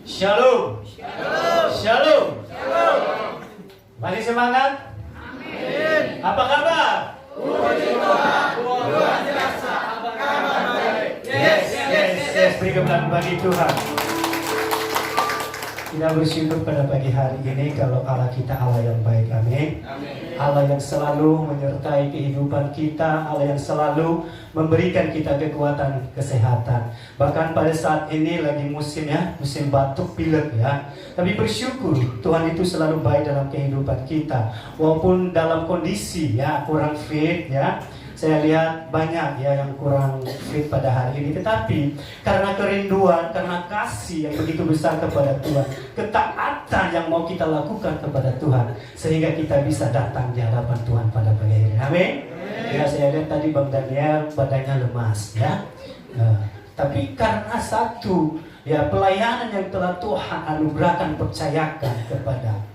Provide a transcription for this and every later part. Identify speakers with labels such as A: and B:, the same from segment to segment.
A: Shalom.
B: Shalom.
A: Shalom.
B: Shalom.
A: Masih semangat?
B: Amin.
A: Apa kabar?
B: Puji Tuhan, luar biasa. Apa kabar baik?
A: Yes. Beri kemuliaan bagi Tuhan. Kita bersyukur pada pagi hari ini kalau Allah kita Allah yang baik. Amin. Allah yang selalu menyertai kehidupan kita, Allah yang selalu memberikan kita kekuatan, kesehatan. Bahkan pada saat ini lagi musim batuk pilek ya. Tapi bersyukur Tuhan itu selalu baik dalam kehidupan kita. Walaupun dalam kondisi kurang fit ya. Saya lihat banyak yang kurang fit pada hari ini. Tetapi karena kerinduan, karena kasih yang begitu besar kepada Tuhan, ketaatan yang mau kita lakukan kepada Tuhan, sehingga kita bisa datang di hadapan Tuhan pada pagi hari ini. Amin. Ya, saya lihat tadi Bang Daniel badannya lemas ya. Tapi karena satu pelayanan yang telah Tuhan anugerahkan, percayakan kepada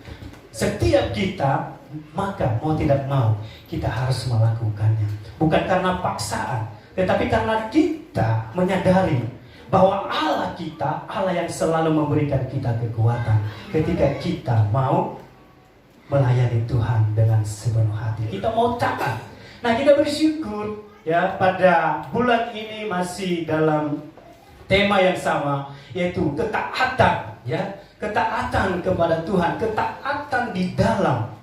A: setiap kita, maka mau tidak mau kita harus melakukannya. Bukan karena paksaan, tetapi karena kita menyadari bahwa Allah kita, Allah yang selalu memberikan kita kekuatan ketika kita mau melayani Tuhan dengan sepenuh hati. Kita mau taat. Nah, kita bersyukur pada bulan ini masih dalam tema yang sama, yaitu ketaatan ketaatan kepada Tuhan, ketaatan di dalam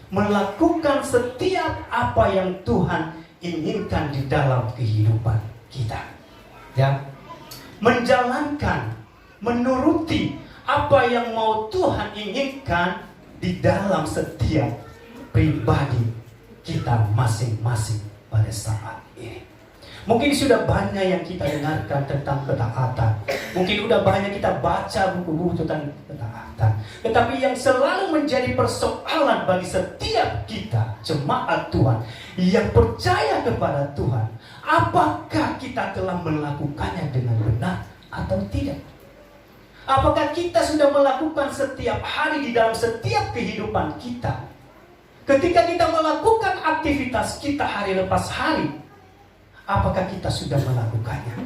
A: melakukan setiap apa yang Tuhan inginkan di dalam kehidupan kita. Menjalankan, menuruti apa yang mau Tuhan inginkan di dalam setiap pribadi kita masing-masing pada saat ini. Mungkin sudah banyak yang kita dengarkan tentang ketaatan. Mungkin sudah banyak kita baca buku-buku tentang ketaatan. Tetapi yang selalu menjadi persoalan bagi setiap kita, jemaat Tuhan, yang percaya kepada Tuhan, apakah kita telah melakukannya dengan benar atau tidak? Apakah kita sudah melakukan setiap hari di dalam setiap kehidupan kita? Ketika kita melakukan aktivitas kita hari lepas hari, apakah kita sudah melakukannya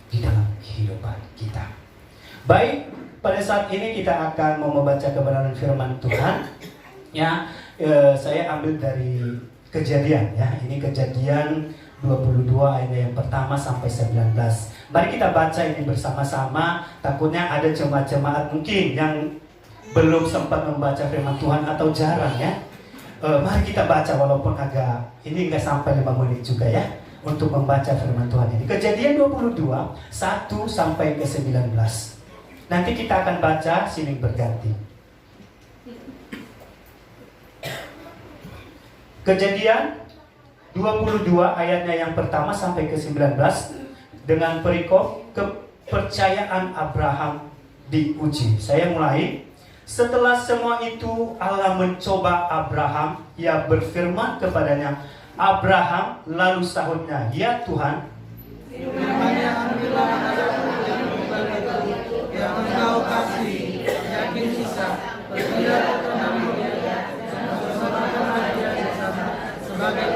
A: di dalam kehidupan kita? Baik, pada saat ini kita akan mau membaca kebenaran firman Tuhan. Saya ambil dari Kejadian Ini Kejadian 22 ayat yang pertama sampai 19. Mari kita baca ini bersama-sama. Takutnya ada jemaat-jemaat mungkin yang belum sempat membaca firman Tuhan atau jarang mari kita baca walaupun ini nggak sampai 5 menit juga untuk membaca firman Tuhan ini. Kejadian 22, 1 sampai ke 19. Nanti kita akan baca silih berganti. Kejadian 22 ayatnya yang pertama sampai ke 19 dengan perikop kepercayaan Abraham diuji. Saya mulai. Setelah semua itu Allah mencoba Abraham, Ia berfirman kepadanya, Abraham, lalu sahutnya, ya Tuhan,
B: yang engkau kasih, yakin sisa, berpihak kepadamu, sebagai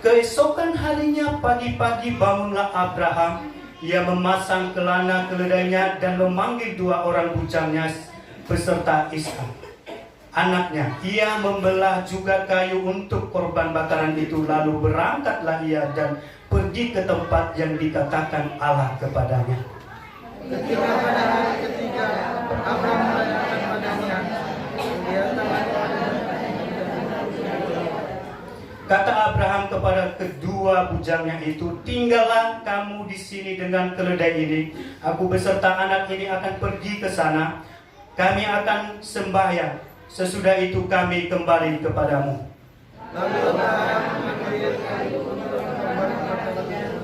A: keesokan harinya pagi-pagi bangunlah Abraham. Ia memasang kelana keledainya dan memanggil 2 orang bujangnya beserta Ishak anaknya. Ia membelah juga kayu untuk korban bakaran itu. Lalu berangkatlah ia dan pergi ke tempat yang dikatakan Allah kepadanya.
B: ketika pada hari ketiga Abraham mengatakan padanya, dia telah
A: Kata Abraham kepada kedua bujangnya itu, tinggallah kamu di sini dengan keledai ini. Aku beserta anak ini akan pergi ke sana. Kami akan sembahyang. Sesudah itu kami kembali kepadamu.
B: Lalu Abraham mengambil kayu untuk korban bakaran.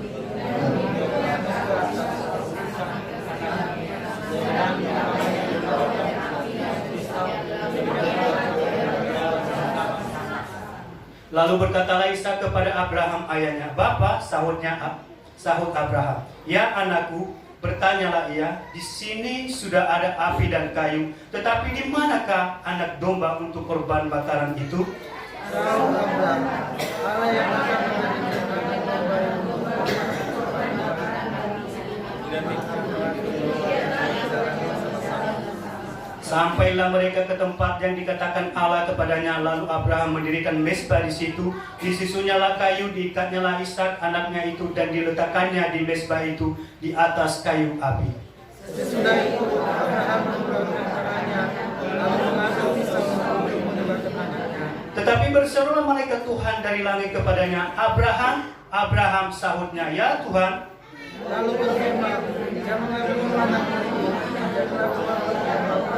A: Lalu berkatalah Ishak kepada Abraham ayahnya, Bapa, sahut Abraham, ya anakku, bertanyalah ia, di sini sudah ada api dan kayu, tetapi di manakah anak domba untuk korban bakaran itu?
B: Sahut Abraham, Allah yang akan menjadikan anak domba yang
A: Sampailah mereka ke tempat yang dikatakan Allah kepadanya. Lalu Abraham mendirikan mezbah di situ. Disusunyalah kayu, diikatnyalah Ishak anaknya itu, dan diletakkannya di mezbah itu di atas kayu api.
B: Sesudah itu Abraham mengeluarkan tangannya, lalu mengambil pisau untuk menyembahkan anaknya.
A: Tetapi berserulah malaikat Tuhan dari langit kepadanya, Abraham, Abraham, sahutnya, ya Tuhan.
B: Lalu berfirman, jangan mengambil anakmu itu, dan lakukan pergi Bapa.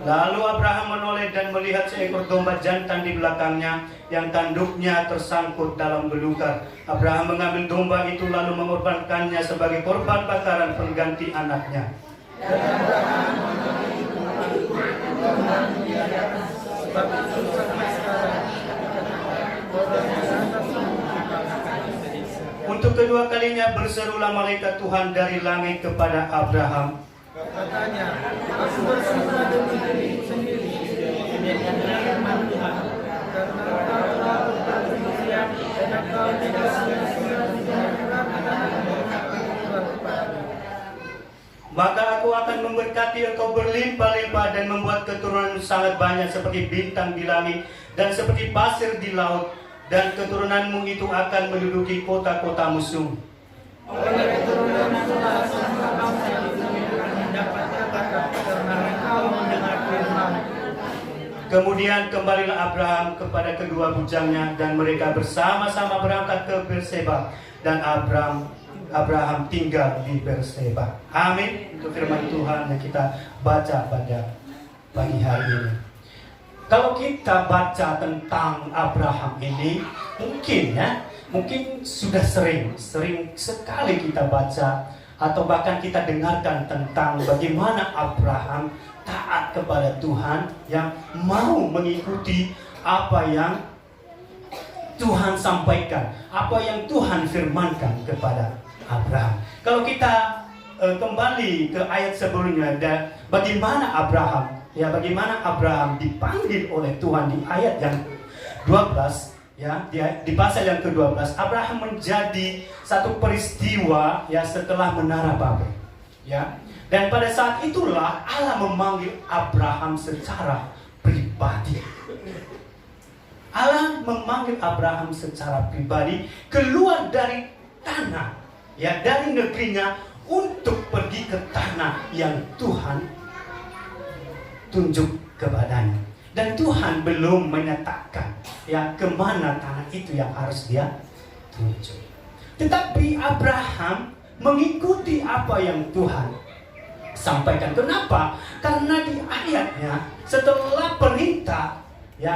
A: Lalu Abraham menoleh dan melihat seekor domba jantan di belakangnya yang tanduknya tersangkut dalam belukar. Abraham mengambil domba itu lalu mengorbankannya sebagai korban bakaran pengganti anaknya. Untuk kedua kalinya berserulah malaikat Tuhan dari langit kepada Abraham.
B: Katanya, aku bersumpah demi diriku sendiri, firman Tuhan, karena engkau telah berpergian dan engkau tidak sia-sia menyerahkan anakmu kepadaku.
A: Maka aku akan memberkati engkau berlimpah-limpah dan membuat keturunan sangat banyak seperti bintang di langit dan seperti pasir di laut, dan keturunanmu itu akan menduduki kota-kota musuh.
B: Oleh keturunanmu lah semua bangsa di bumi akan mendapat katakan karena engkau mendengar firman.
A: Kemudian kembalilah Abraham kepada kedua bujangnya dan mereka bersama-sama berangkat ke Berseba, dan Abraham tinggal di Berseba. Amin. Itu firman Tuhan yang kita baca pada pagi hari ini. Kalau kita baca tentang Abraham ini, mungkin sudah sering sekali kita baca atau bahkan kita dengarkan tentang bagaimana Abraham taat kepada Tuhan, yang mau mengikuti apa yang Tuhan sampaikan, apa yang Tuhan firmankan kepada Abraham. Kalau kita kembali ke ayat sebelumnya, bagaimana Abraham dipanggil oleh Tuhan di ayat yang 12, di pasal yang ke-12, Abraham menjadi satu peristiwa setelah menara Babel, Dan pada saat itulah Allah memanggil Abraham secara pribadi. Allah memanggil Abraham secara pribadi keluar dari tanah, dari negerinya, untuk pergi ke tanah yang Tuhan tunjuk kepadanya. Dan Tuhan belum menyatakan kemana tanah itu yang harus dia tunjuk. Tetapi Abraham mengikuti apa yang Tuhan sampaikan. Kenapa? Karena di ayatnya setelah perintah,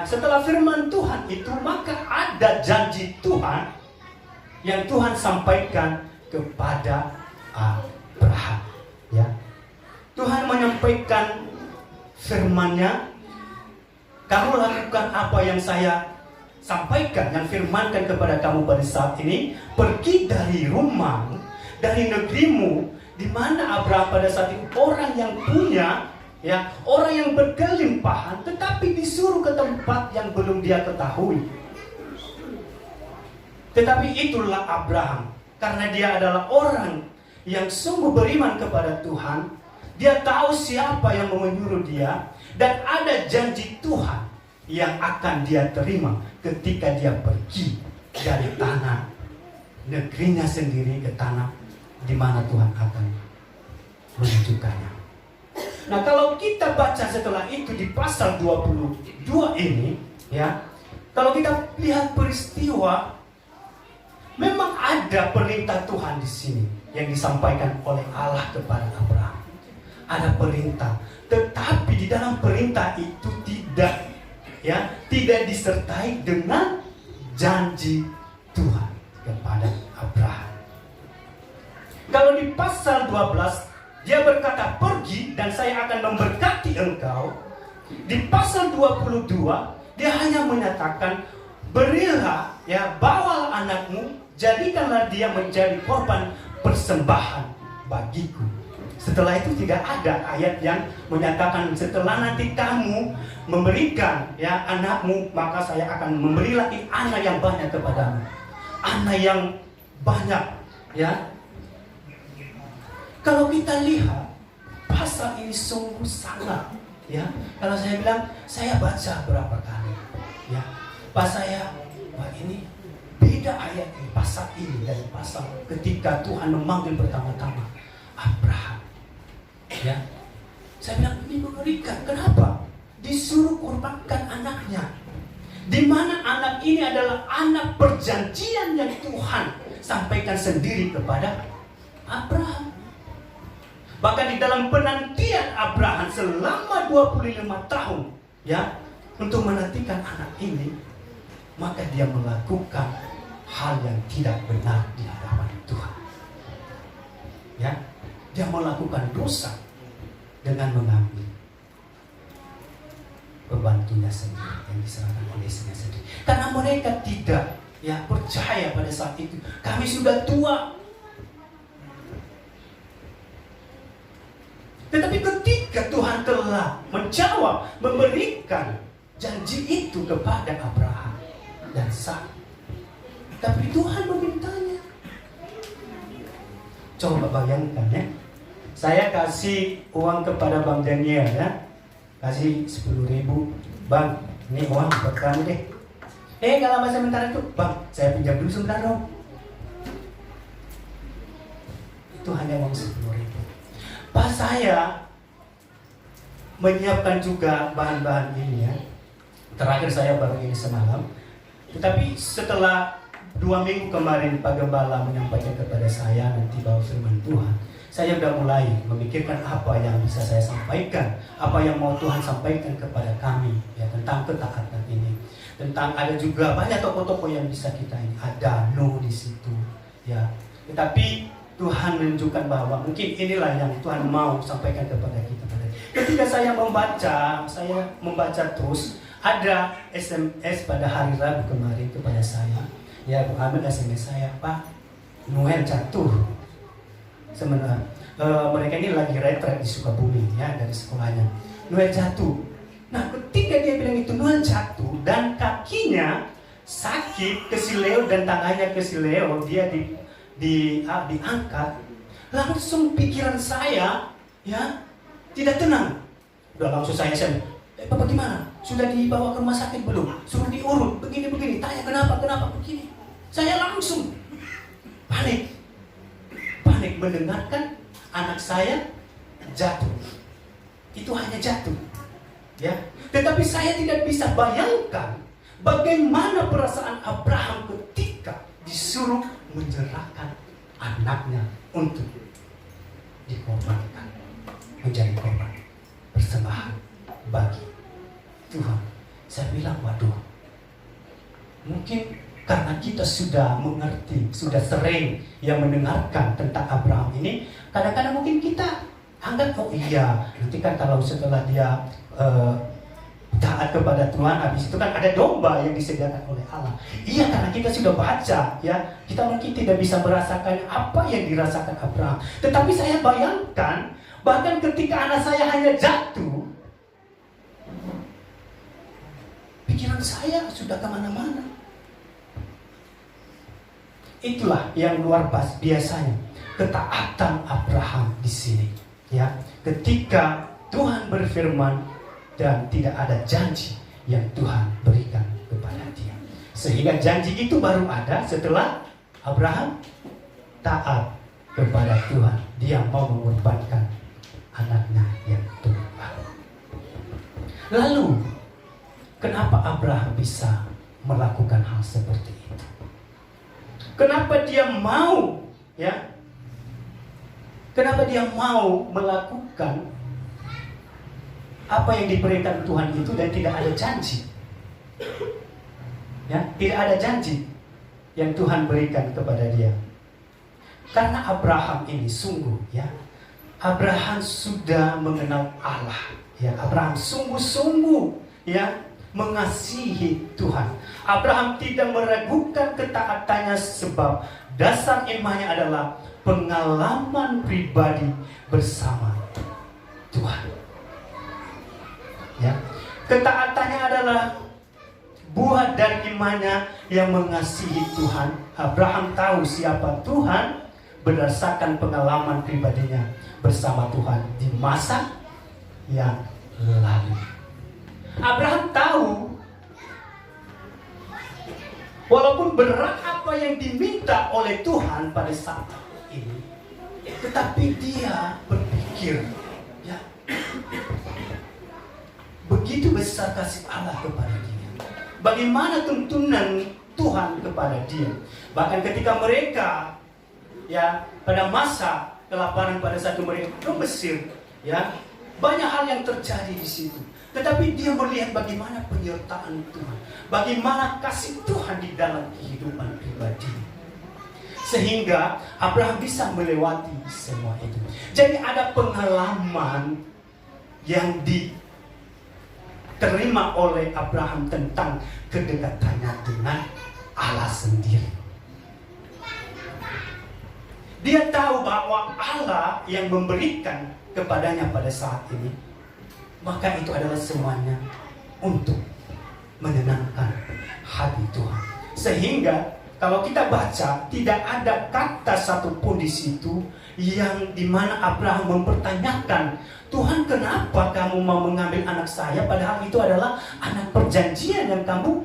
A: setelah firman Tuhan itu, maka ada janji Tuhan yang Tuhan sampaikan kepada Abraham. Tuhan menyampaikan firman-Nya, kamu lakukan apa yang saya sampaikan, yang firmankan kepada kamu pada saat ini. Pergi dari rumahmu, dari negerimu, di mana Abraham pada saat itu orang yang punya, orang yang berkelimpahan, tetapi disuruh ke tempat yang belum dia ketahui. Tetapi itulah Abraham, karena dia adalah orang yang sungguh beriman kepada Tuhan. Dia tahu siapa yang menyuruh dia, dan ada janji Tuhan yang akan dia terima ketika dia pergi dari tanah negerinya sendiri ke tanah di mana Tuhan akan menunjukkannya. Nah, kalau kita baca setelah itu di pasal 22 ini, kalau kita lihat peristiwa, memang ada perintah Tuhan di sini yang disampaikan oleh Allah kepada Abraham. Ada perintah, tetapi di dalam perintah itu tidak disertai dengan janji Tuhan kepada Abraham. Kalau di pasal 12 dia berkata, pergi dan saya akan memberkati engkau. Di pasal 22 dia hanya menyatakan, berilah, bawalah anakmu, jadikanlah dia menjadi korban persembahan bagiku. Setelah itu tidak ada ayat yang menyatakan setelah nanti kamu memberikan ya anakmu, maka saya akan memberi lagi anak yang banyak kepadamu. Anak yang banyak ya. Kalau kita lihat pasal ini sungguh sangat ya. Kalau saya bilang saya baca berapa kali ya. Pas saya wah ini beda ayat ini, pasal ini dari pasal ketika Tuhan memanggil pertama-tama Abraham. Ya, saya bilang ini mengerikan. Kenapa? Disuruh korbankan anaknya. Di mana anak ini adalah anak perjanjian yang Tuhan sampaikan sendiri kepada Abraham. Bahkan di dalam penantian Abraham selama 25 tahun, ya, untuk menantikan anak ini, maka dia melakukan hal yang tidak benar di hadapan Tuhan. Ya, dia melakukan dosa dengan mengambil pembantunya sendiri yang diserahkan oleh istrinya sendiri. Karena mereka tidak ya percaya pada saat itu. Kami sudah tua. Tetapi ketika Tuhan telah menjawab, memberikan janji itu kepada Abraham dan Sara, tapi Tuhan memintanya. Coba bayangkan ya. Saya kasih uang kepada Bang Daniel ya. Kasih 10.000. Bang, ini uang buat kamu deh. Gak lama sebentar itu. Bang, saya pinjam dulu sebentar dong. Itu hanya uang 10.000. Pas saya menyiapkan juga bahan-bahan ini ya. Terakhir saya baru ini semalam. Tetapi setelah 2 minggu kemarin Pak Gembala menyampaikan kepada saya nanti bawa firman Tuhan, saya sudah mulai memikirkan apa yang bisa saya sampaikan, apa yang mau Tuhan sampaikan kepada kami ya tentang ketaatan ini. Tentang ada juga banyak tokoh-tokoh yang bisa kita ini, ada Nuh di situ ya. Tetapi Tuhan menunjukkan bahwa mungkin inilah yang Tuhan mau sampaikan kepada kita. Ketika saya membaca terus, ada SMS pada hari Rabu kemarin kepada saya. Ya, Bu Amel SMS saya, Pak, Noel jatuh. Sebenarnya mereka ini lagi retret di Sukabumi ya dari sekolahnya. Noel jatuh. Nah, ketika dia bilang itu Noel jatuh dan kakinya sakit kesileo dan tangannya kesileo, dia diangkat, langsung pikiran saya ya tidak tenang. Udah langsung saya Bapak gimana? Sudah dibawa ke rumah sakit belum? Suruh diurut begini. Tanya kenapa begini. Saya langsung panik mendengarkan anak saya jatuh. Itu hanya jatuh ya. Tetapi saya tidak bisa bayangkan bagaimana perasaan Abraham ketika disuruh menyerahkan anaknya untuk dikorbankan, menjadi korban persembahan bagi Tuhan. Saya bilang, waduh, mungkin karena kita sudah mengerti, sudah sering yang mendengarkan tentang Abraham ini, kadang-kadang mungkin kita anggap, oh iya, nanti kan kalau setelah dia taat kepada Tuhan, habis itu kan ada domba yang disediakan oleh Allah. Iya, karena kita sudah baca, ya, kita mungkin tidak bisa merasakan apa yang dirasakan Abraham. Tetapi saya bayangkan, bahkan ketika anak saya hanya jatuh, pikiran saya sudah kemana-mana. Itulah yang luar biasanya ketaatan Abraham di sini, ya. Ketika Tuhan berfirman dan tidak ada janji yang Tuhan berikan kepada dia, sehingga janji itu baru ada setelah Abraham taat kepada Tuhan. Dia mau mengorbankan anaknya yang tunggal. Lalu kenapa Abraham bisa melakukan hal seperti itu? Kenapa dia mau, ya? Kenapa dia mau melakukan apa yang diberikan Tuhan itu dan tidak ada janji? Ya, tidak ada janji yang Tuhan berikan kepada dia. Karena Abraham ini sungguh, ya, Abraham sudah mengenal Allah, ya. Abraham sungguh-sungguh, ya, mengasihi Tuhan. Abraham tidak meragukan ketaatannya sebab dasar imannya adalah pengalaman pribadi bersama Tuhan. Ya, ketaatannya adalah buah dari imannya yang mengasihi Tuhan. Abraham tahu siapa Tuhan berdasarkan pengalaman pribadinya bersama Tuhan di masa yang lalu. Abraham tahu walaupun berat apa yang diminta oleh Tuhan pada saat ini, tetapi dia berpikir, ya, begitu besar kasih Allah kepada dia. Bagaimana tuntunan Tuhan kepada dia. Bahkan ketika mereka, ya, pada masa kelaparan pada saat mereka ke Mesir, ya, banyak hal yang terjadi di situ. Tetapi dia melihat bagaimana penyertaan Tuhan, bagaimana kasih Tuhan di dalam kehidupan pribadi, sehingga Abraham bisa melewati semua itu. Jadi ada pengalaman yang diterima oleh Abraham tentang kedekatannya dengan Allah sendiri. Dia tahu bahwa Allah yang memberikan kepadanya pada saat ini, maka itu adalah semuanya untuk menenangkan hati Tuhan. Sehingga kalau kita baca, tidak ada kata satupun di situ yang dimana Abraham mempertanyakan, Tuhan, kenapa kamu mau mengambil anak saya, padahal itu adalah anak perjanjian yang kamu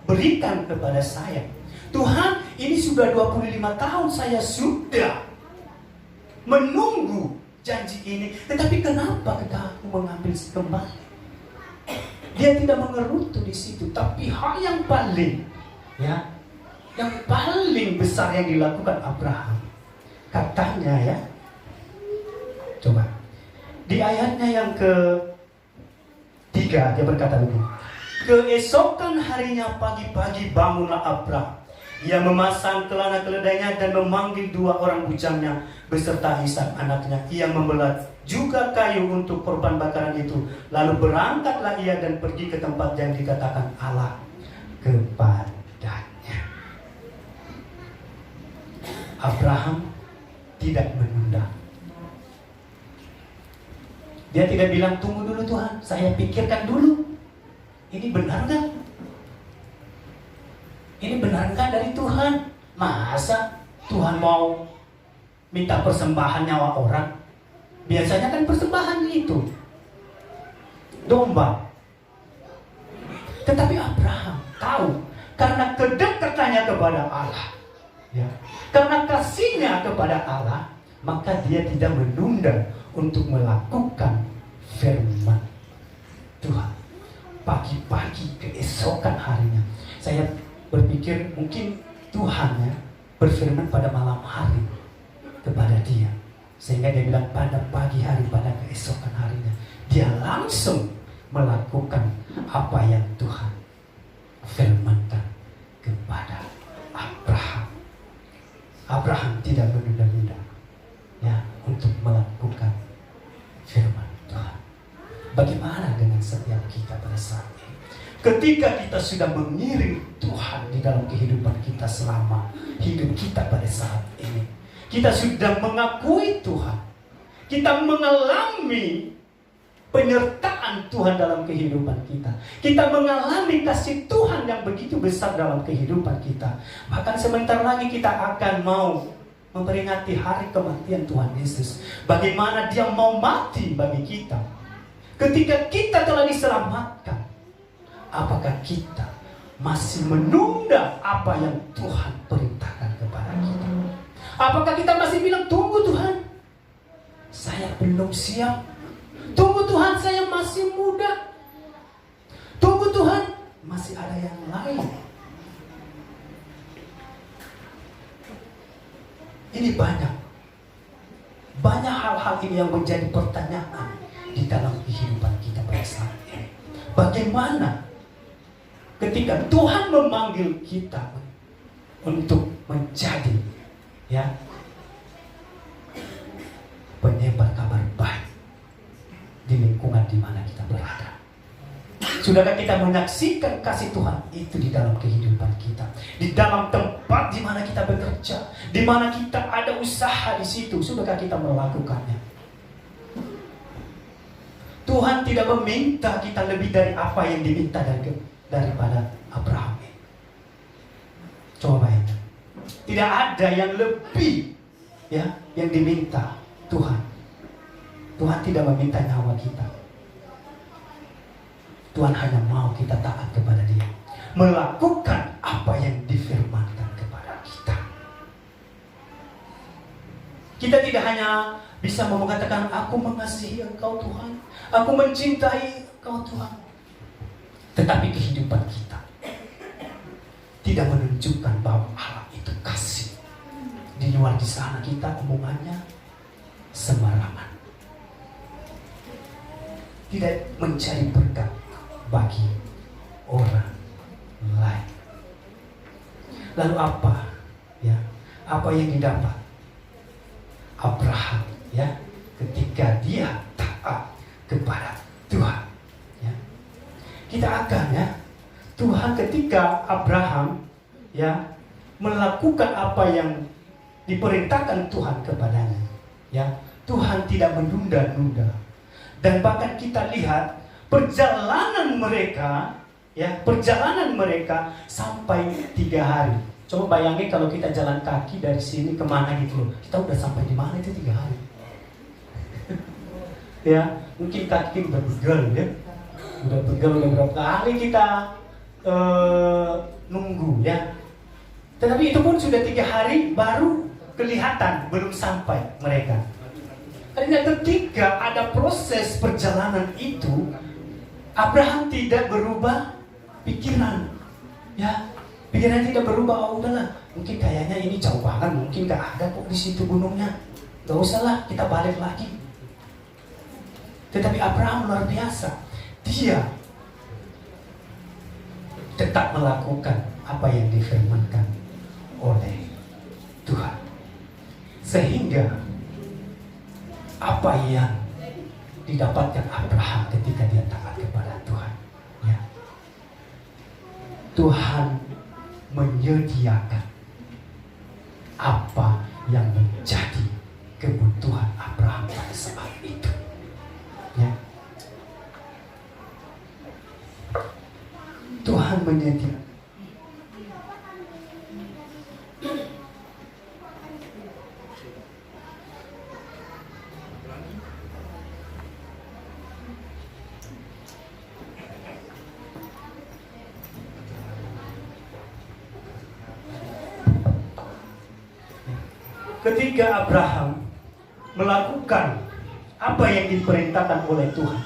A: berikan kepada saya. Tuhan, ini sudah 25 tahun saya sudah menunggu janji ini, tetapi kenapa kamu mengambil kembali? Dia tidak mengerutu di situ, tapi hal yang paling, ya, yang paling besar yang dilakukan Abraham, katanya, ya, coba di ayatnya yang ke-3 dia berkata begini, keesokan harinya pagi-pagi bangunlah Abraham. Ia memasang celana keledainya dan memanggil 2 orang bujangnya beserta Ishak anaknya. Ia membelah juga kayu untuk korban bakaran itu. Lalu berangkatlah ia dan pergi ke tempat yang dikatakan Allah kepadanya. Abraham tidak menunda. Dia tidak bilang, tunggu dulu Tuhan, saya pikirkan dulu. Ini benar gak? Ini benarkah dari Tuhan? Masa Tuhan mau minta persembahan nyawa orang? Biasanya kan persembahan itu domba. Tetapi Abraham tahu, karena kedekatannya kepada Allah, ya, karena kasihnya kepada Allah, maka dia tidak menunda untuk melakukan firman Tuhan. Pagi-pagi keesokan harinya, saya berpikir mungkin Tuhan, ya, berfirman pada malam hari kepada dia, sehingga dia bilang pada pagi hari, pada keesokan harinya dia langsung melakukan apa yang Tuhan firmankan kepada Abraham. Abraham tidak menunda-nunda, ya, untuk melakukan firman Tuhan. Bagaimana dengan setiap kita pada saat ini? Ketika kita sudah mengiring Tuhan di dalam kehidupan kita selama hidup kita pada saat ini, kita sudah mengakui Tuhan, kita mengalami penyertaan Tuhan dalam kehidupan kita, kita mengalami kasih Tuhan yang begitu besar dalam kehidupan kita. Bahkan sebentar lagi kita akan mau memperingati hari kematian Tuhan Yesus. Bagaimana dia mau mati bagi kita. Ketika kita telah diselamatkan, apakah kita masih menunda apa yang Tuhan perintahkan kepada kita? Apakah kita masih bilang, tunggu Tuhan, saya belum siap. Tunggu Tuhan, saya masih muda. Tunggu Tuhan, masih ada yang lain. Ini banyak hal-hal ini yang menjadi pertanyaan di dalam kehidupan kita pada saat ini. Bagaimana ketika Tuhan memanggil kita untuk menjadi, ya, penyebar kabar baik di lingkungan di mana kita berada. Sudahkah kita menyaksikan kasih Tuhan itu di dalam kehidupan kita, di dalam tempat di mana kita bekerja, di mana kita ada usaha di situ? Sudahkah kita melakukannya? Tuhan tidak meminta kita lebih dari apa yang diminta daripada Abraham. Coba bayangkan, tidak ada yang lebih ya yang diminta Tuhan. Tuhan tidak meminta nyawa kita. Tuhan hanya mau kita taat kepada Dia, melakukan apa yang difirmankan kepada kita. Kita tidak hanya bisa mengatakan, aku mengasihi Engkau Tuhan, aku mencintai Engkau Tuhan, tetapi kehidupan kita tidak menunjukkan bahwa Allah itu kasih. Di luar di sana kita omongannya sembarangan, tidak mencari berkat bagi orang lain. Lalu apa ya? Apa yang didapat Abraham ya ketika dia taat kepada Tuhan ya? Kita akan ya, Tuhan ketika Abraham ya melakukan apa yang diperintahkan Tuhan kepadanya ya, Tuhan tidak menunda-nunda. Dan bahkan kita lihat perjalanan mereka sampai 3 hari. Coba bayangin kalau kita jalan kaki dari sini kemana gitu loh, kita udah sampai di mana itu 3 hari. Ya, mungkin kaki udah pegel ya, udah berapa kali kita nunggu ya. Tetapi itu pun sudah 3 hari baru kelihatan belum sampai mereka. Karena ketika ada proses perjalanan itu, Abraham tidak berubah pikiran, ya, pikiran tidak berubah. Oh udahlah, mungkin kayaknya ini jauh banget, mungkin gak ada kok di situ gunungnya, gak usahlah kita balik lagi. Tetapi Abraham luar biasa, dia tetap melakukan apa yang difirmankan oleh Tuhan, sehingga apa yang didapatkan Abraham ketika dia taat kepada Tuhan ya, Tuhan menyediakan apa yang menjadi kebutuhan Abraham pada saat itu ya. Tuhan menyediakan. Ketika Abraham melakukan apa yang diperintahkan oleh Tuhan,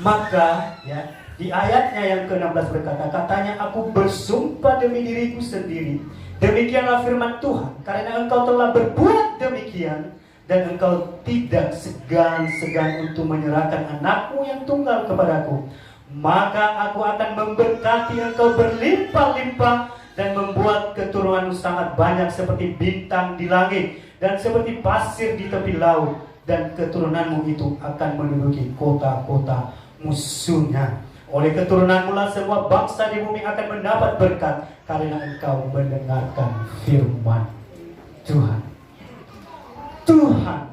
A: maka ya di ayatnya yang ke-16 berkata, katanya, aku bersumpah demi diriku sendiri, demikianlah firman Tuhan, karena engkau telah berbuat demikian dan engkau tidak segan-segan untuk menyerahkan anakmu yang tunggal kepadaku, maka aku akan memberkati engkau berlimpah-limpah dan membuat keturunanmu sangat banyak seperti bintang di langit dan seperti pasir di tepi laut, dan keturunanmu itu akan menduduki kota-kota musuhnya. Oleh keturunanmu lah semua bangsa di bumi akan mendapat berkat, karena engkau mendengarkan firman Tuhan. Tuhan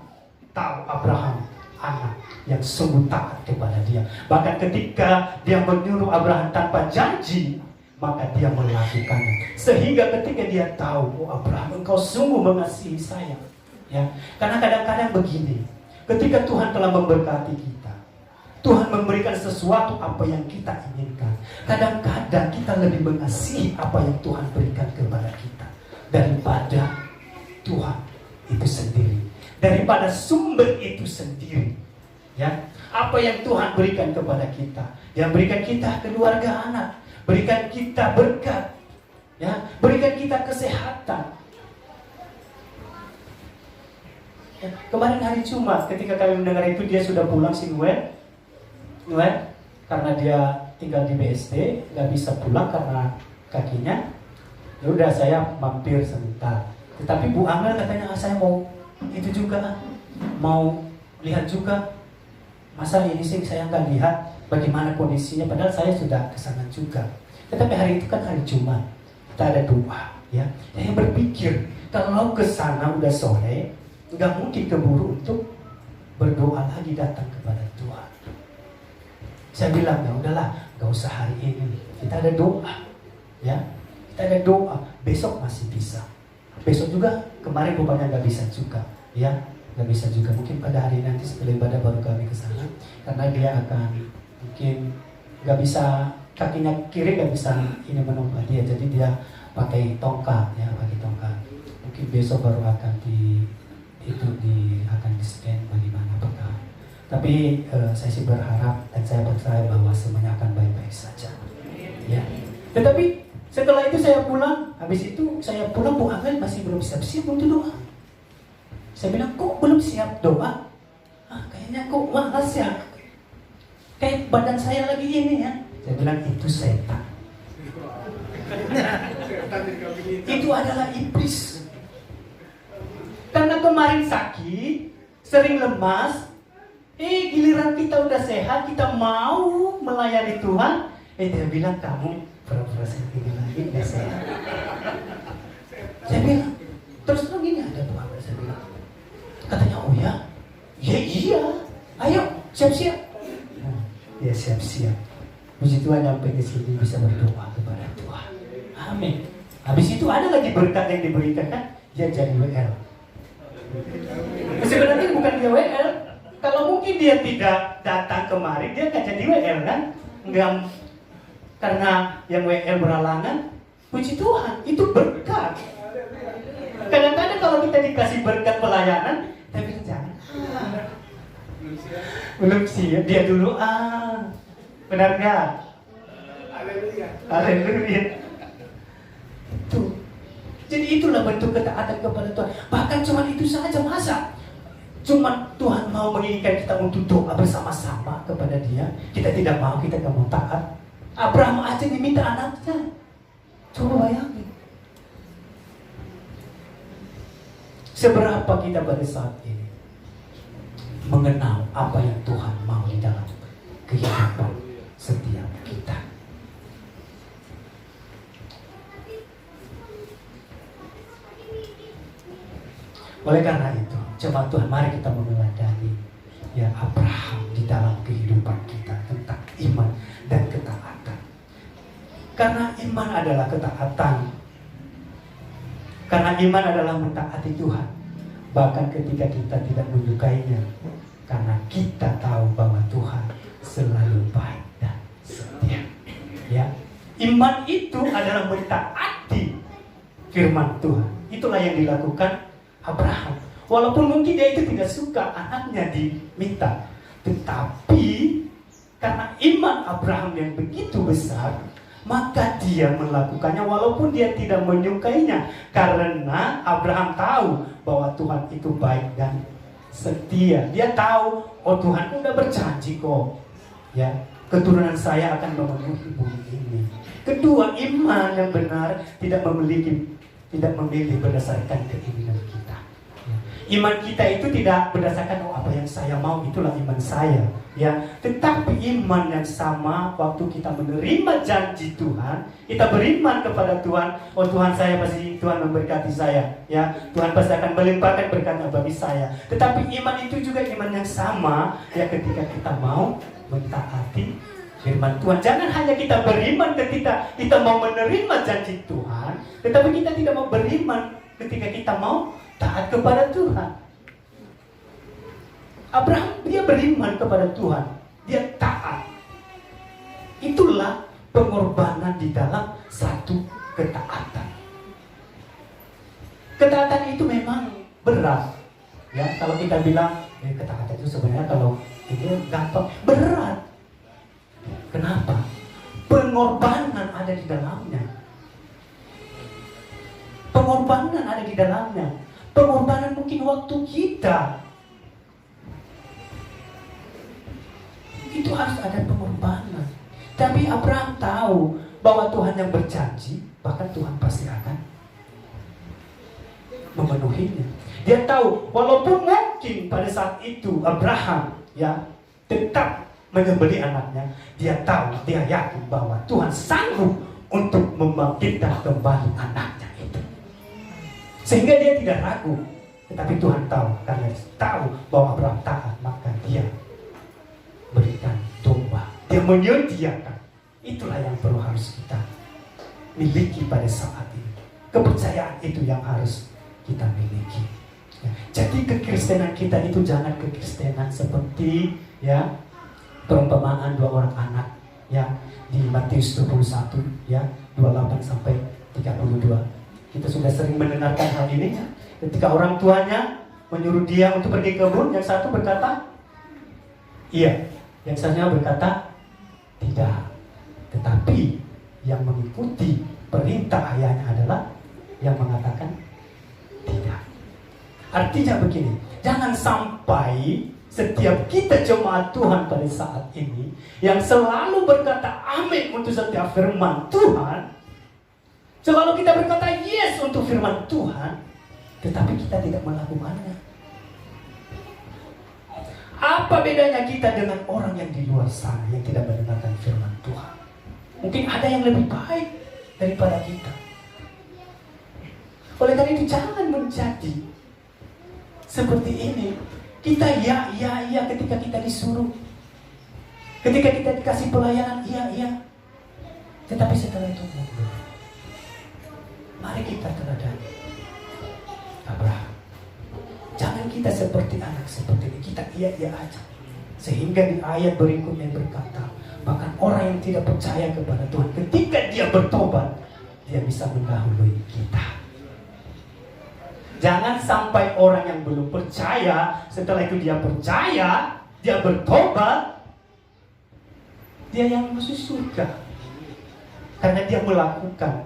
A: tahu Abraham anak yang sungguh taat kepada dia. Bahkan ketika dia menyuruh Abraham tanpa janji, maka dia melakukannya. Sehingga ketika dia tahu, oh Abraham, engkau sungguh mengasihi saya. Ya, karena kadang-kadang begini, ketika Tuhan telah memberkati kita, Tuhan memberikan sesuatu apa yang kita inginkan, kadang-kadang kita lebih mengasihi apa yang Tuhan berikan kepada kita daripada Tuhan itu sendiri, daripada sumber itu sendiri. Ya, apa yang Tuhan berikan kepada kita, yang berikan kita keluarga anak, berikan kita berkat, ya, berikan kita kesehatan. Ya, kemarin hari Jumat ketika kami mendengar itu, dia sudah pulang si Noel, karena dia tinggal di BSD, nggak bisa pulang karena kakinya. Ya udah, saya mampir sebentar. Tetapi Bu Angel katanya, saya mau itu juga, mau lihat juga. Masa ini sih saya nggak lihat. bagaimana kondisinya, padahal saya sudah ke sana juga. Tetapi hari itu kan hari Jumat, kita ada doa, ya. Saya berpikir kalau ke sana udah sore, nggak mungkin keburu untuk berdoa lagi datang kepada Tuhan. Saya bilang ya udahlah, nggak usah hari ini, kita ada doa, ya. Kita ada doa, besok masih bisa. Besok juga, kemarin rupanya nggak bisa juga, ya. Nggak bisa juga, mungkin pada hari nanti setelah ibadah baru kami ke sana, karena dia akan mungkin nggak bisa, kakinya kiri nggak bisa ini menompa dia, jadi dia pakai tongkat, ya, pakai tongkat. Mungkin besok baru akan akan di scan bagaimana apakah. Tapi saya sih berharap dan saya percaya bahwa semuanya akan baik-baik saja, ya. Tetapi setelah itu saya pulang, habis itu saya pulang, Bu Amel masih belum siap-siap untuk doa. Saya bilang, kok belum siap doa? Kayaknya kok malas ya, kayak badan saya lagi ini ya. Saya bilang, itu setan. Itu adalah iblis. Karena kemarin sakit, sering lemas, giliran kita udah sehat, kita mau melayani Tuhan, dia bilang, kamu pura-pura sakit lagi, udah sehat. Saya bilang, terus terang gini ada Tuhan, saya bilang. Katanya, oh ya? Ya iya, ayo siap-siap. Ya siap-siap. Puji Tuhan sampai ke sini bisa berdoa kepada Tuhan. Amin. Habis itu ada lagi berkat yang diberikan kan? Dia jadi WL. Sebenarnya bukan dia WL. Kalau mungkin dia tidak datang kemarin, dia nggak jadi WL kan? Enggak, karena yang WL berhalangan. Puji Tuhan, itu berkat. Kadang-kadang kalau kita dikasih berkat pelayanan, tapi jangan. Belum siap, dia dulu benar nggak? Haleluya. Tuh. Jadi itulah bentuk ketaatan kepada Tuhan. Bahkan cuma itu saja, masa? Cuma Tuhan mau menginginkan kita untuk doa bersama-sama kepada Dia. Kita tidak mau, kita nggak mau taat. Abraham aja diminta anaknya. Coba bayangin. Seberapa kita pada saat ini mengenal apa yang Tuhan mau di dalam kehidupan setiap kita. Oleh karena itu, coba Tuhan, mari kita meneladani ya Abraham di dalam kehidupan kita tentang iman dan ketaatan. Karena iman adalah ketaatan. Karena iman adalah mentaati Tuhan. Bahkan ketika kita tidak menyukainya, karena kita tahu bahwa Tuhan selalu baik dan setia. Ya, iman itu adalah mentaati firman Tuhan. Itulah yang dilakukan Abraham. Walaupun mungkin dia itu tidak suka anaknya diminta, tetapi karena iman Abraham yang begitu besar, maka dia melakukannya walaupun dia tidak menyukainya. Karena Abraham tahu bahwa Tuhan itu baik dan setia. Dia tahu, oh Tuhan udah berjanji kok, ya, keturunan saya akan memenuhi bumi ini. Kedua, iman yang benar tidak memilih berdasarkan keinginan kita. Iman kita itu tidak berdasarkan apa yang saya mau, itulah iman saya, ya. Tetapi iman yang sama waktu kita menerima janji Tuhan, kita beriman kepada Tuhan, oh Tuhan saya pasti, Tuhan memberkati saya, ya. Tuhan pasti akan melimpahkan berkat bagi saya. Tetapi iman itu juga iman yang sama, ya, ketika kita mau mentaati firman Tuhan. Jangan hanya kita beriman ketika kita mau menerima janji Tuhan, tetapi kita tidak mau beriman ketika kita mau taat kepada Tuhan. Abraham, dia beriman kepada Tuhan, dia taat. Itulah pengorbanan di dalam satu ketaatan. Ketaatan itu memang berat, ya. Kalau kita bilang ketaatan itu sebenarnya kalau itu gampang, berat. Kenapa? Pengorbanan ada di dalamnya. Pengorbanan ada di dalamnya. Pengorbanan mungkin waktu kita. Itu harus ada pengorbanan. Tapi Abraham tahu bahwa Tuhan yang berjanji, bahkan Tuhan pasti akan memenuhinya. Dia tahu walaupun mungkin pada saat itu Abraham, ya, tetap menyembelih anaknya, dia tahu, dia yakin bahwa Tuhan sanggup untuk membangkitkan kembali anaknya itu. Sehingga dia tidak ragu. Tetapi Tuhan tahu, karena tahu bahwa Abraham taat, maka dia berikan domba. Dia menyediakan. Itulah yang perlu harus kita miliki pada saat ini. Kepercayaan itu yang harus kita miliki. Ya. Jadi kekristenan kita itu jangan kekristenan seperti ya perumpamaan dua orang anak ya di Matius 21 ya 28 sampai 32. Kita sudah sering mendengarkan hal ini ya. Ketika orang tuanya menyuruh dia untuk pergi ke kebun, yang satu berkata iya, yang satunya berkata tidak. Tetapi yang mengikuti perintah ayahnya adalah yang mengatakan tidak. Artinya begini, jangan sampai setiap kita jemaat Tuhan pada saat ini yang selalu berkata amin untuk setiap firman Tuhan, selalu kita berkata yes untuk firman Tuhan, tetapi kita tidak melakukannya. Apa bedanya kita dengan orang yang di luar sana yang tidak mendengarkan firman Tuhan? Mungkin ada yang lebih baik daripada kita. Oleh karena itu jangan menjadi seperti ini. Kita ya ketika kita disuruh, ketika kita dikasih pelayanan iya, tetapi setelah itu mundur. Mari kita teladani Abraham. Jangan kita seperti anak seperti ini. Kita iya aja. Sehingga di ayat berikutnya berkata, bahkan orang yang tidak percaya kepada Tuhan, ketika dia bertobat, dia bisa mendahului kita. Jangan sampai orang yang belum percaya, setelah itu dia percaya, dia bertobat, dia yang masuk surga. Karena dia melakukan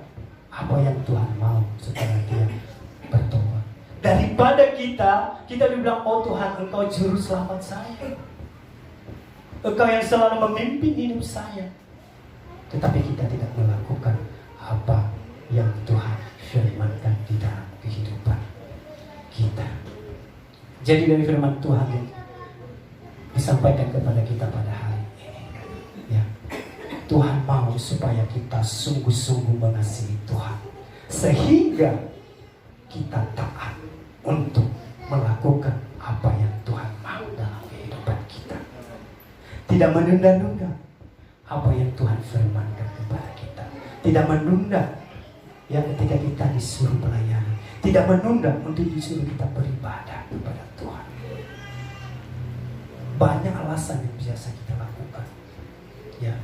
A: apa yang Tuhan mau setelah dia bertobat. Daripada kita dibilang, oh Tuhan, Engkau juru selamat saya, Engkau yang selalu memimpin hidup saya, tetapi kita tidak melakukan apa yang Tuhan firmankan di dalam kehidupan kita. Jadi dari firman Tuhan yang disampaikan kepada kita pada hari ini, ya, Tuhan mau supaya kita sungguh-sungguh mengasihi Tuhan, sehingga kita taat untuk melakukan apa yang Tuhan mau dalam kehidupan kita. Tidak menunda-nunda apa yang Tuhan firmankan kepada kita. Tidak menunda ya ketika kita disuruh pelayanan. Tidak menunda untuk disuruh kita beribadah kepada Tuhan. Banyak alasan yang biasa kita lakukan. Ya,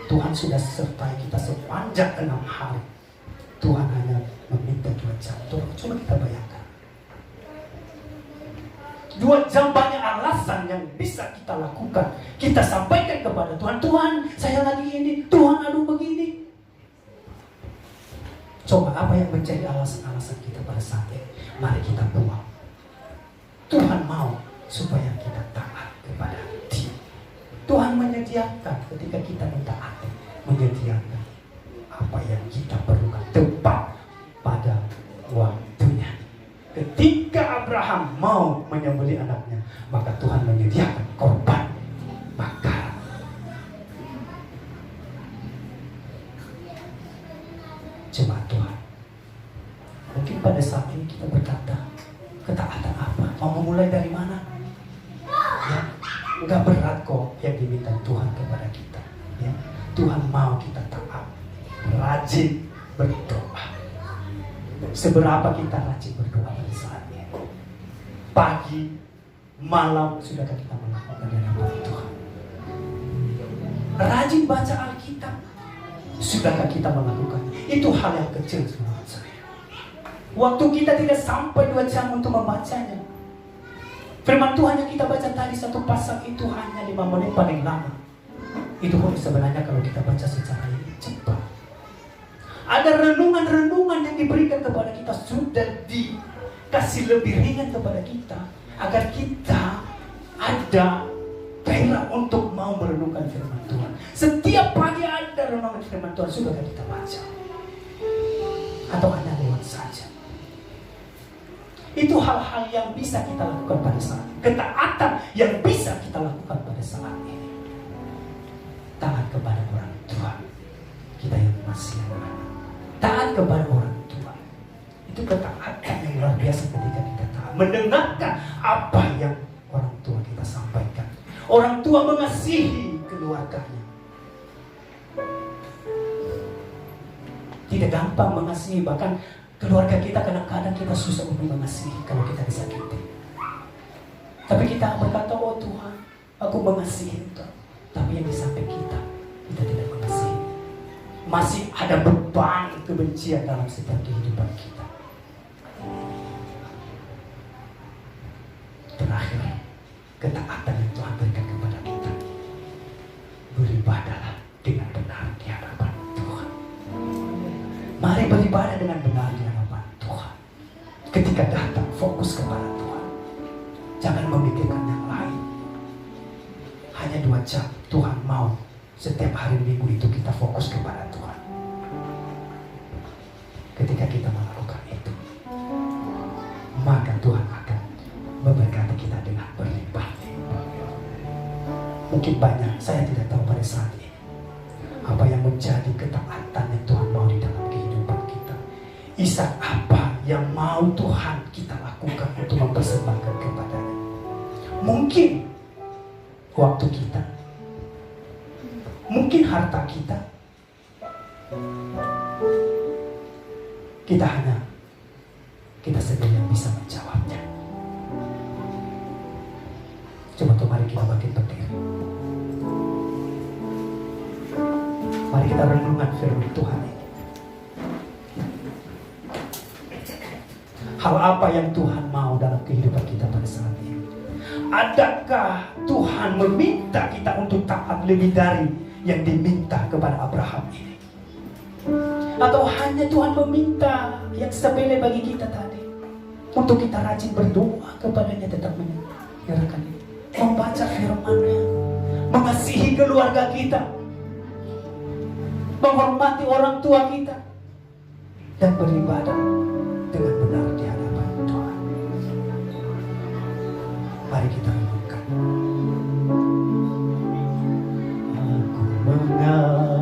A: Tuhan sudah sertai kita sepanjang 6 hari. Tuhan hanya meminta 2 jam. Coba kita bayangkan. 2 jam banyak alasan yang bisa kita lakukan. Kita sampaikan kepada Tuhan, Tuhan saya lagi ini, Tuhan aduh begini. Coba apa yang menjadi alasan-alasan kita pada saat ini? Mari kita buang. Tuhan mau supaya kita taat kepada Dia. Tuhan menyediakan ketika kita mentaati, menyediakan apa yang kita perlukan tepat pada waktunya. Ketika Abraham mau menyembelih anaknya, maka Tuhan menyediakan korban bakaran. Jemaat Tuhan, mungkin pada saat ini kita berkata, ketaatan apa? Mau memulai dari mana? Ya, enggak berat kok yang diminta Tuhan kepada kita. Ya, Tuhan mau kita taat, rajin berdoa. Seberapa kita rajin berdoa pada saat ini? Pagi, malam, sudahkah kita melakukan dari hadapan Tuhan? Rajin baca Alkitab, sudahkah kita melakukan? Itu hal yang kecil menurut saya. Waktu kita tidak sampai 2 jam untuk membacanya. Firman Tuhan yang kita baca tadi, satu pasal itu hanya 5 menit paling lama. Itu pun sebenarnya kalau kita baca secara cepat. Ada renungan-renungan yang diberikan kepada kita, sudah dikasih lebih ringan kepada kita, agar kita ada gairah untuk mau merenungkan firman Tuhan. Setiap pagi ada renungan firman Tuhan, sudahkah kita baca? Atau hanya lewat saja? Itu hal-hal yang bisa kita lakukan pada saat ini. Ketaatan yang bisa kita lakukan pada saat ini. mengasihi anak-anak. Taat kepada orang tua. Itu ketaatan yang luar biasa ketika kita taat. Mendengarkan apa yang orang tua kita sampaikan. Orang tua mengasihi keluarganya. Tidak gampang mengasihi, bahkan keluarga kita kadang-kadang kita susah untuk mengasihi kalau kita disakiti. Tapi kita berkata, oh Tuhan, aku mengasihi Engkau. Tapi yang di samping kita tidak mengasihi. Masih ada beban kebencian dalam setiap kehidupan kita. Terakhir, ketaatan yang Tuhan berikan kepada kita. Beribadahlah dengan benar di hadapan Tuhan. Mari beribadah dengan benar di hadapan Tuhan. Ketika datang, fokus kepada Tuhan. Jangan memikirkan yang lain. Hanya 2 jam Tuhan mau setiap hari minggu itu kita fokus kepada Tuhan. Ketika kita melakukan itu, maka Tuhan akan memberkati kita dengan berlimpah-limpah. Mungkin banyak, saya tidak tahu pada saat ini apa yang menjadi ketaatan yang Tuhan mau di dalam kehidupan kita. Ishak apa yang mau Tuhan kita lakukan untuk mempersembahkan kepadanya. Mungkin waktu kita, mungkin harta kita. Kita sendiri yang bisa menjawabnya. Coba tuh, mari kita bangkit berdiri. Mari kita renungkan firman Tuhan ini. Hal apa yang Tuhan mau dalam kehidupan kita pada saat ini? Adakah Tuhan meminta kita untuk taat lebih dari yang diminta kepada Abraham ini? Atau hanya Tuhan meminta yang sepele bagi kita tadi, untuk kita rajin berdoa kepadanya, tetap menyerahkan diri, membaca firman-Nya, mengasihi keluarga kita, menghormati orang tua kita, dan beribadah dengan benar di hadapan Tuhan. Mari kita renungkan. Aku mengaku